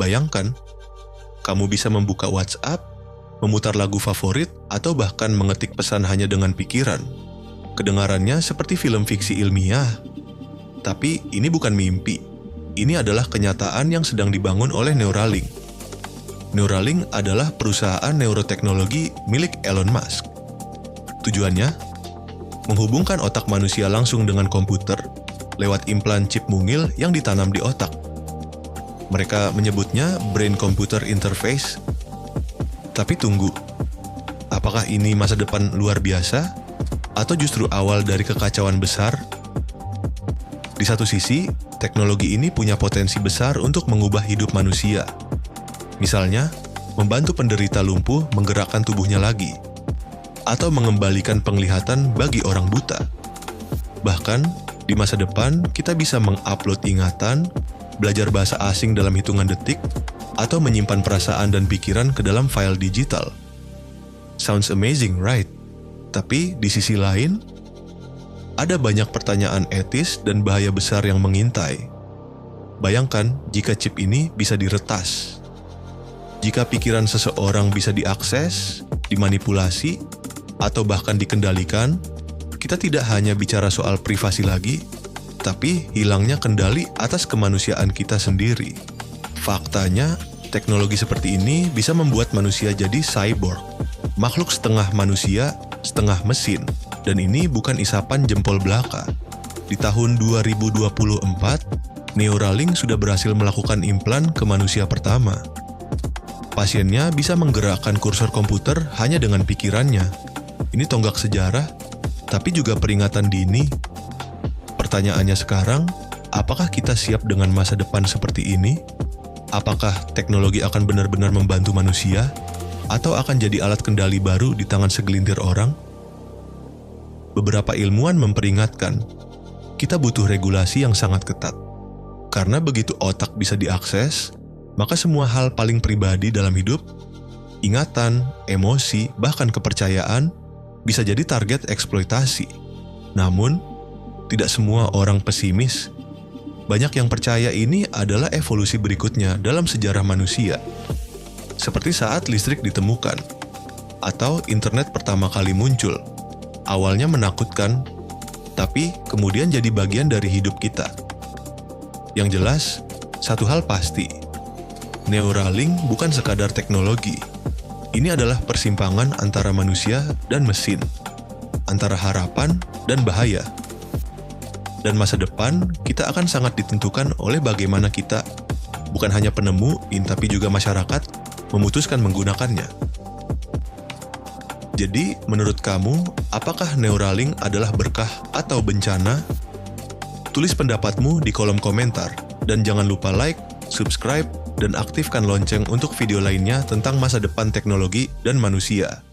Bayangkan, kamu bisa membuka WhatsApp, memutar lagu favorit, atau bahkan mengetik pesan hanya dengan pikiran. Kedengarannya seperti film fiksi ilmiah. Tapi ini bukan mimpi. Ini adalah kenyataan yang sedang dibangun oleh Neuralink. Neuralink adalah perusahaan neuroteknologi milik Elon Musk. Tujuannya, menghubungkan otak manusia langsung dengan komputer lewat implan chip mungil yang ditanam di otak. Mereka menyebutnya brain-computer interface. Tapi tunggu, apakah ini masa depan luar biasa? Atau justru awal dari kekacauan besar? Di satu sisi, teknologi ini punya potensi besar untuk mengubah hidup manusia. Misalnya, membantu penderita lumpuh menggerakkan tubuhnya lagi, atau mengembalikan penglihatan bagi orang buta. Bahkan, di masa depan kita bisa mengupload ingatan, belajar bahasa asing dalam hitungan detik, atau menyimpan perasaan dan pikiran ke dalam file digital. Sounds amazing, right? Tapi di sisi lain, ada banyak pertanyaan etis dan bahaya besar yang mengintai. Bayangkan jika chip ini bisa diretas. Jika pikiran seseorang bisa diakses, dimanipulasi, atau bahkan dikendalikan, kita tidak hanya bicara soal privasi lagi, tapi hilangnya kendali atas kemanusiaan kita sendiri. Faktanya, teknologi seperti ini bisa membuat manusia jadi cyborg, makhluk setengah manusia, setengah mesin, dan ini bukan isapan jempol belaka. Di tahun 2024, Neuralink sudah berhasil melakukan implan ke manusia pertama. Pasiennya bisa menggerakkan kursor komputer hanya dengan pikirannya. Ini tonggak sejarah, tapi juga peringatan dini. Pertanyaannya sekarang, apakah kita siap dengan masa depan seperti ini? Apakah teknologi akan benar-benar membantu manusia? Atau akan jadi alat kendali baru di tangan segelintir orang? Beberapa ilmuwan memperingatkan, kita butuh regulasi yang sangat ketat. Karena begitu otak bisa diakses, maka semua hal paling pribadi dalam hidup, ingatan, emosi, bahkan kepercayaan, bisa jadi target eksploitasi. Namun, tidak semua orang pesimis. Banyak yang percaya ini adalah evolusi berikutnya dalam sejarah manusia. Seperti saat listrik ditemukan, atau internet pertama kali muncul. Awalnya menakutkan, tapi kemudian jadi bagian dari hidup kita. Yang jelas, satu hal pasti, Neuralink bukan sekadar teknologi. Ini adalah persimpangan antara manusia dan mesin, antara harapan dan bahaya. Dan masa depan kita akan sangat ditentukan oleh bagaimana kita, bukan hanya penemu, tapi juga masyarakat, memutuskan menggunakannya. Jadi, menurut kamu, apakah Neuralink adalah berkah atau bencana? Tulis pendapatmu di kolom komentar, dan jangan lupa like, subscribe, dan aktifkan lonceng untuk video lainnya tentang masa depan teknologi dan manusia.